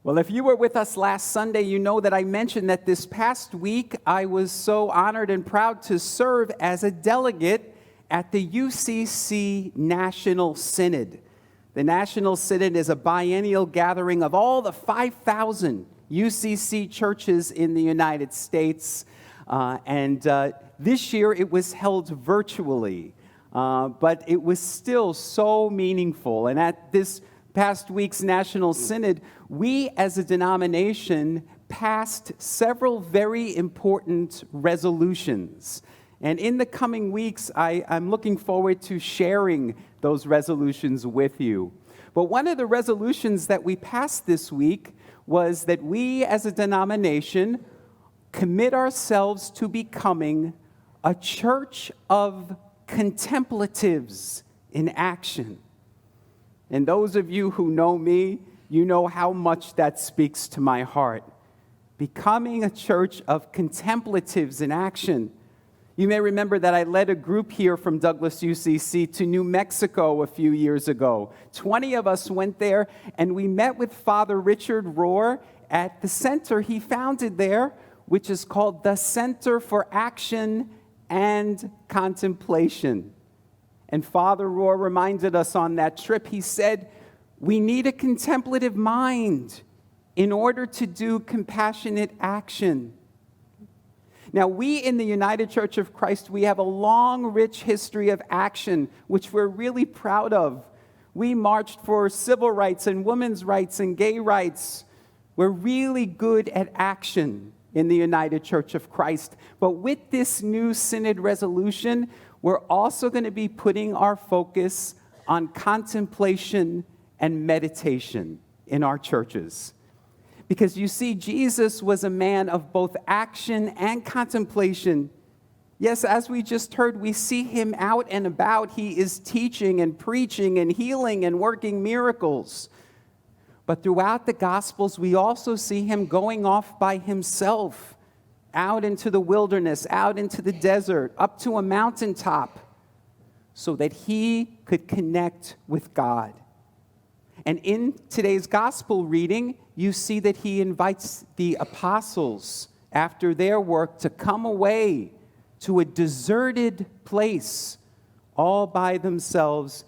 Well, if you were with us last Sunday, you know that I mentioned that this past week I was so honored and proud to serve as a delegate at the UCC National Synod. The National Synod is a biennial gathering of all the 5,000 UCC churches in the United States. This year it was held virtually, but it was still so meaningful. And at this past week's National Synod, we as a denomination passed several very important resolutions. And in the coming weeks, I'm looking forward to sharing those resolutions with you. But one of the resolutions that we passed this week was that we as a denomination commit ourselves to becoming a church of contemplatives in action. And those of you who know me, you know how much that speaks to my heart. Becoming a church of contemplatives in action. You may remember that I led a group here from Douglas UCC to New Mexico a few years ago. 20 of us went there, and we met with Father Richard Rohr at the center he founded there, which is called the Center for Action and Contemplation. And Father Rohr reminded us on that trip, he said, we need a contemplative mind in order to do compassionate action. Now, we in the United Church of Christ, we have a long, rich history of action, which we're really proud of. We marched for civil rights and women's rights and gay rights. We're really good at action in the United Church of Christ. But with this new synod resolution, we're also going to be putting our focus on contemplation and meditation in our churches. Because you see, Jesus was a man of both action and contemplation. Yes, as we just heard, we see him out and about. He is teaching and preaching and healing and working miracles. But throughout the Gospels, we also see him going off by himself, out into the wilderness, out into the desert, up to a mountaintop, so that he could connect with God. And in today's gospel reading, you see that he invites the apostles, after their work, to come away to a deserted place, all by themselves,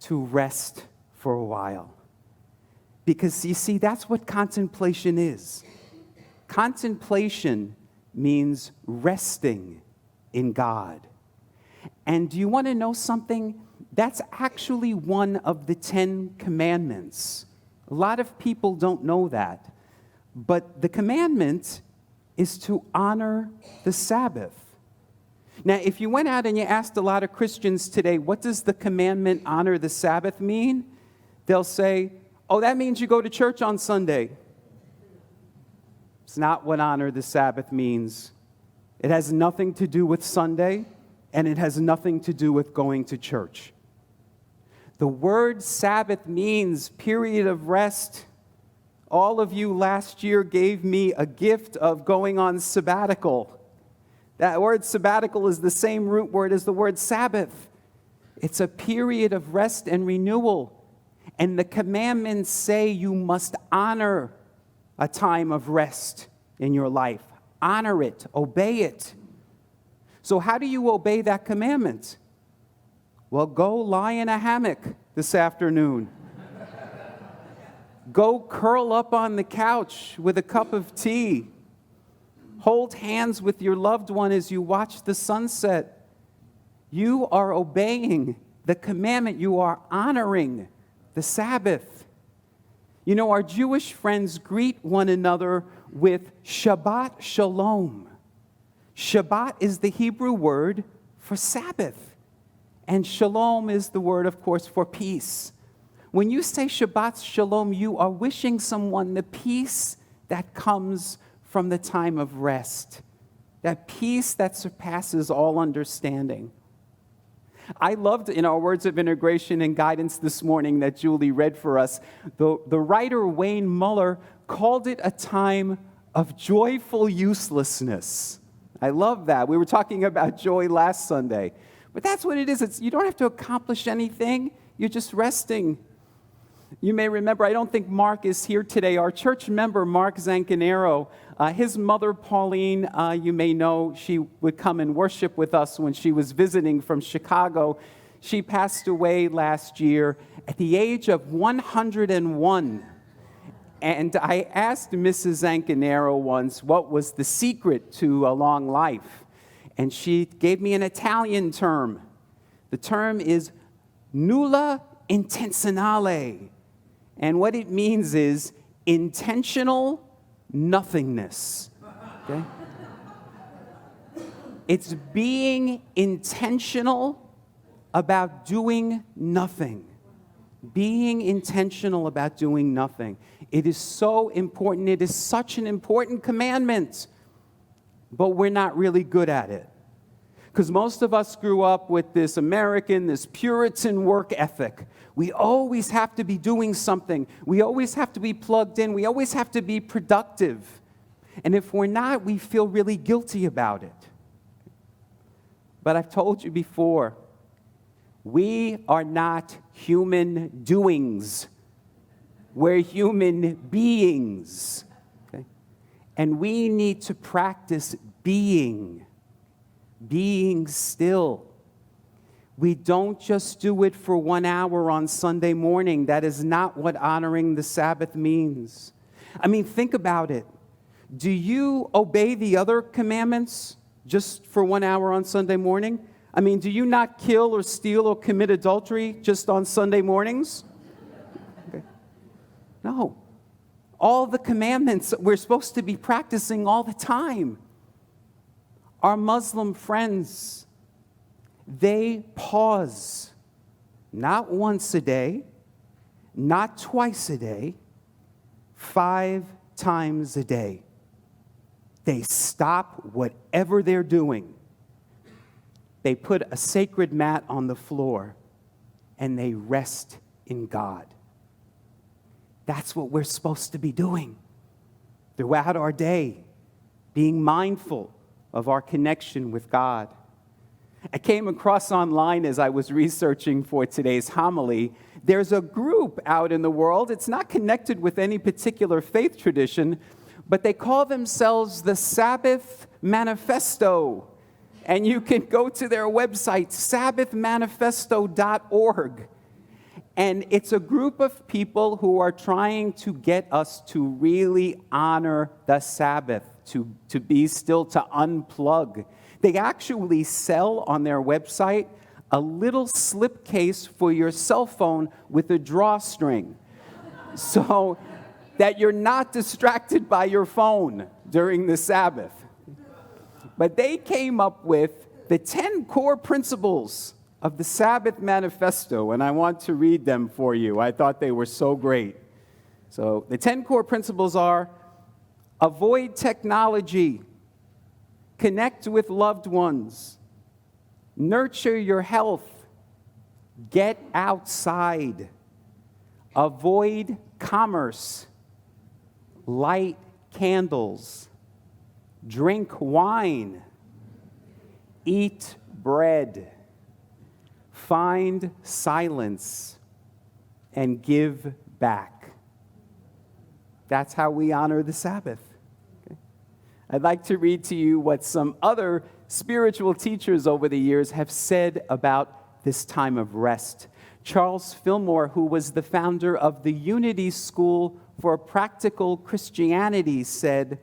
to rest for a while. Because you see, that's what contemplation is. Contemplation means resting in God. And do you want to know something? That's actually one of the 10 commandments. A lot of people don't know that. But the commandment is to honor the Sabbath. Now, if you went out and you asked a lot of Christians today, what does the commandment honor the Sabbath mean? They'll say, oh, that means you go to church on Sunday. It's not what honor the Sabbath means. It has nothing to do with Sunday, and it has nothing to do with going to church. The word Sabbath means period of rest. All of you last year gave me a gift of going on sabbatical. That word sabbatical is the same root word as the word Sabbath. It's a period of rest and renewal. And the commandments say you must honor a time of rest in your life. Honor it, obey it. So how do you obey that commandment? Well, go lie in a hammock this afternoon. Go curl up on the couch with a cup of tea. Hold hands with your loved one as you watch the sunset. You are obeying the commandment. You are honoring the Sabbath. You know, our Jewish friends greet one another with Shabbat Shalom. Shabbat is the Hebrew word for Sabbath. And Shalom is the word, of course, for peace. When you say Shabbat Shalom, you are wishing someone the peace that comes from the time of rest. That peace that surpasses all understanding. I loved in our words of integration and guidance this morning that Julie read for us, the writer Wayne Muller called it a time of joyful uselessness. I love that. We were talking about joy last Sunday. But that's what it is. You don't have to accomplish anything. You're just resting. You may remember, I don't think Mark is here today. Our church member, Mark Zancanero, his mother, Pauline, you may know, she would come and worship with us when she was visiting from Chicago. She passed away last year at the age of 101. And I asked Mrs. Zancanero once what was the secret to a long life. And she gave me an Italian term. The term is nulla intenzionale. And what it means is intentional nothingness. Okay? It's being intentional about doing nothing. Being intentional about doing nothing. It is so important. It is such an important commandment. But we're not really good at it. Because most of us grew up with this American, this Puritan work ethic. We always have to be doing something. We always have to be plugged in. We always have to be productive. And if we're not, we feel really guilty about it. But I've told you before, we are not human doings. We're human beings. Okay? And we need to practice being still. We don't just do it for 1 hour on Sunday morning. That is not what honoring the Sabbath means. I mean, think about it. Do you obey the other commandments just for 1 hour on Sunday morning? I mean, do you not kill or steal or commit adultery just on Sunday mornings? Okay. No. All the commandments we're supposed to be practicing all the time. Our Muslim friends, they pause not once a day, not twice a day, 5 times a day. They stop whatever they're doing. They put a sacred mat on the floor and they rest in God. That's what we're supposed to be doing throughout our day, being mindful of our connection with God. I came across online as I was researching for today's homily, there's a group out in the world, it's not connected with any particular faith tradition, but they call themselves the Sabbath Manifesto. And you can go to their website, sabbathmanifesto.org. And it's a group of people who are trying to get us to really honor the Sabbath, to be still, to unplug. They actually sell on their website a little slipcase for your cell phone with a drawstring, so that you're not distracted by your phone during the Sabbath. But they came up with the 10 core principles of the Sabbath Manifesto, and I want to read them for you. I thought they were so great. So the 10 core principles are: avoid technology, connect with loved ones, nurture your health, get outside, avoid commerce, light candles, drink wine, eat bread, find silence, and give back. That's how we honor the Sabbath. Okay? I'd like to read to you what some other spiritual teachers over the years have said about this time of rest. Charles Fillmore, who was the founder of the Unity School for Practical Christianity, said,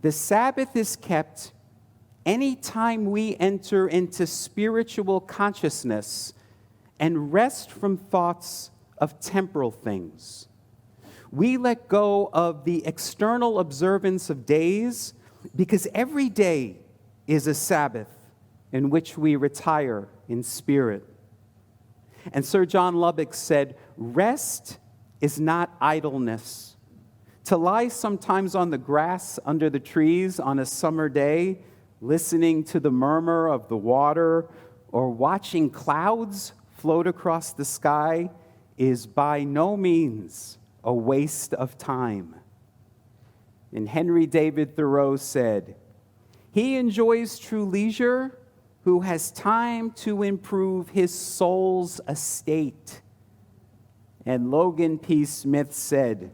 "The Sabbath is kept any time we enter into spiritual consciousness and rest from thoughts of temporal things. We let go of the external observance of days because every day is a Sabbath in which we retire in spirit." And Sir John Lubbock said, "Rest is not idleness. To lie sometimes on the grass under the trees on a summer day, listening to the murmur of the water or watching clouds float across the sky is by no means a waste of time." And Henry David Thoreau said, "He enjoys true leisure who has time to improve his soul's estate." And Logan P. Smith said,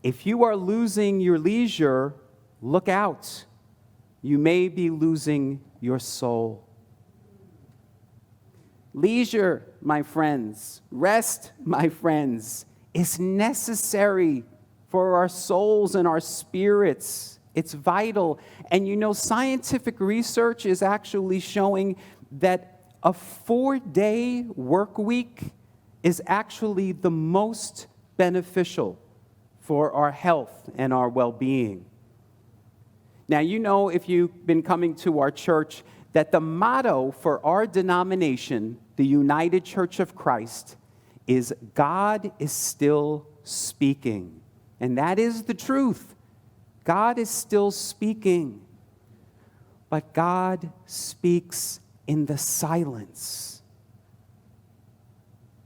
"If you are losing your leisure, look out. You may be losing your soul." Leisure, my friends, rest, my friends, is necessary for our souls and our spirits. It's vital. And you know, scientific research is actually showing that a 4-day work week is actually the most beneficial for our health and our well-being. Now, you know, if you've been coming to our church, that the motto for our denomination, the United Church of Christ, is God is still speaking. And that is the truth. God is still speaking. But God speaks in the silence.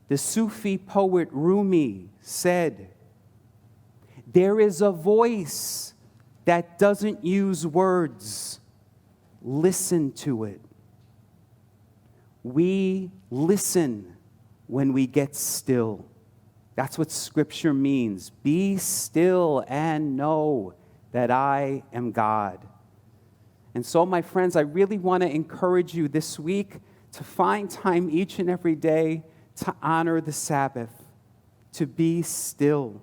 The Sufi poet Rumi said, "There is a voice that doesn't use words. Listen to it." We listen when we get still. That's what Scripture means. Be still and know that I am God. And so, my friends, I really want to encourage you this week to find time each and every day to honor the Sabbath, to be still,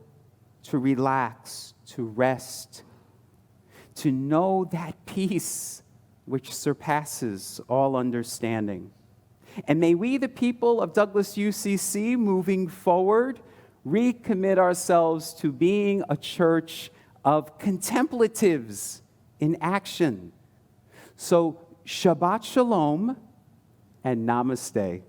to relax, to rest, to know that peace which surpasses all understanding. And may we, the people of Douglas UCC, moving forward, recommit ourselves to being a church of contemplatives in action. So, Shabbat Shalom and Namaste.